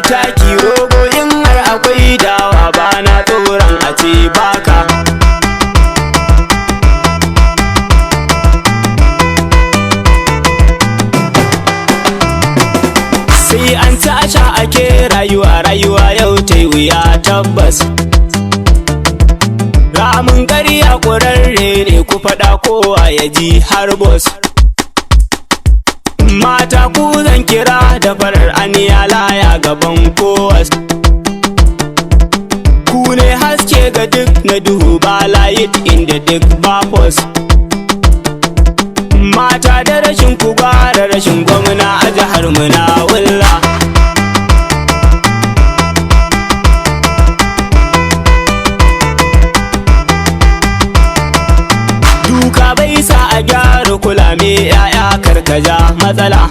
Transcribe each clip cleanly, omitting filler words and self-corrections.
taki rogo in har akwai dawa bana tsoron a ce baka. Sai an tasha ake rayuwa yau ta wuya tabbas. Ramin ƙarya ƙurarre ne ku faɗa kowa ya ji har bos. Mata ku zan kira da farar aniya laya gaban kowas. Ku ne haske ga duk na duhu ba layit inda duk ba fos. Mata da rashin ku da rashin gwamna a jihar muna wulla. Duka bai sa a gyara kula me ya'ya karkaja matsala.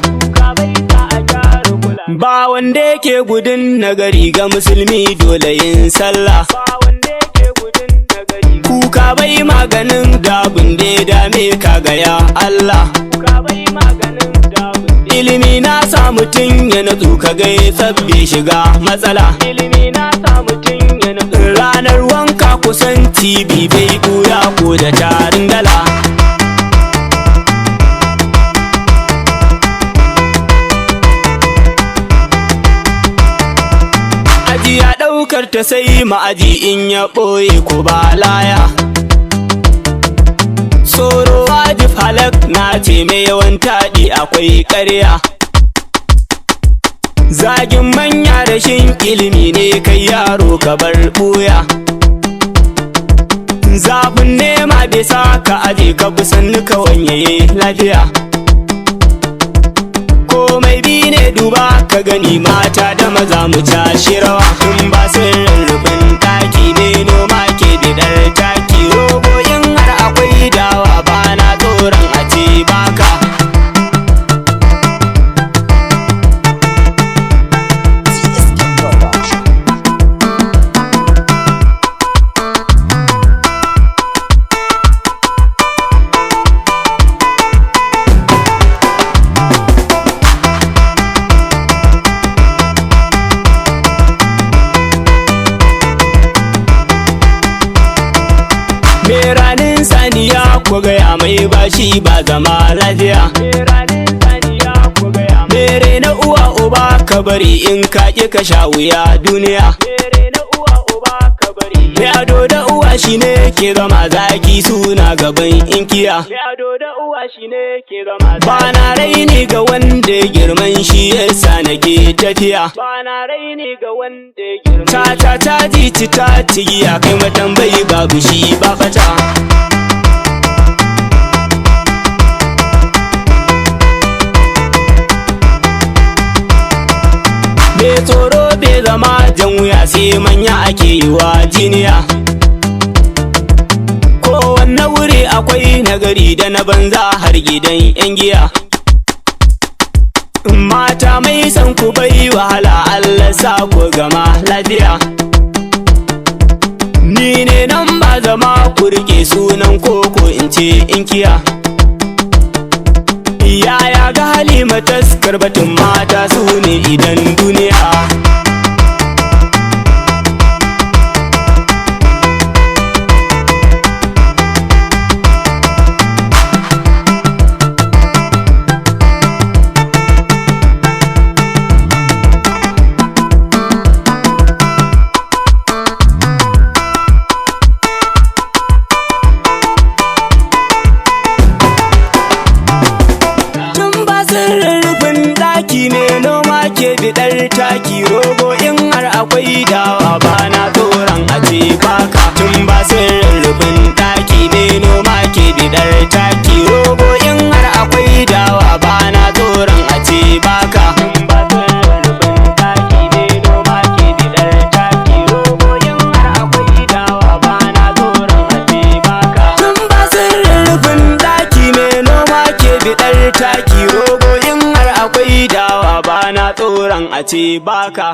Ba wanda yake gudun nagari ga musulmi dole yin sallah. Kuka bai maganin dabin da ya dame ka gaya Allah. Ilimi na sa mutum ya natsu ka gai tsabbe shiga matsala. Ranar wanka kusan TV bai ɓuya ko da tarin dala. Ajiya ɗaukar ta sai ma'aji in ya ɓoye ko ba laya. Tsoro wajib halak na ce mai yawan taɗi akwai ƙarya. Zagin manya rashin ilimi ne kai yaro ka bar ɓuya. Zafin nema bai sa ka aje ka busanni ka wanyaye lafiya. Komai bi ne duba ka gani mata da maza mu tashi rawa. In ba sirrin rufin taki ne noma ke bidar taki rogo in har akwai dawa bana tsoron a ce baka. Ranin saniya ko gaya mai bashi ba zama lafiya. Mere na uwa uba ka bari in ka ƙi ka sha wuya duniya. Me ado da uwa shine ke zama zaki suna gaban inkiya. Ba na raini ga wanda girman shi yasa nake tafiya. Ta ji ta tigiya kai matambayi babu shi ba fata. Me tsoro bai zama jan wuya sai manya ake yi wa jiniya. Kowanne wuri akwai nagari da na banza har gidan 'yan giya. Mata mai san ku bai wahala Allah sa ku gama lafiya. Ni ne nan ba zama ku rike sunan koko in ce inkiya. Yaya ga Halima taskar batun mata su ne idan duniya. Bidar taki rogo in har akwai dawa bana tsoron a ce baka. Tun ba sirrin rufin taki ne noma ke bidar taki rogo in har akwai dawa bana tsoron a ce baka. Tun ba sirrin rufin taki ne noma ke bidar taki rogo in har akwai dawa bana tsoron a ce baka.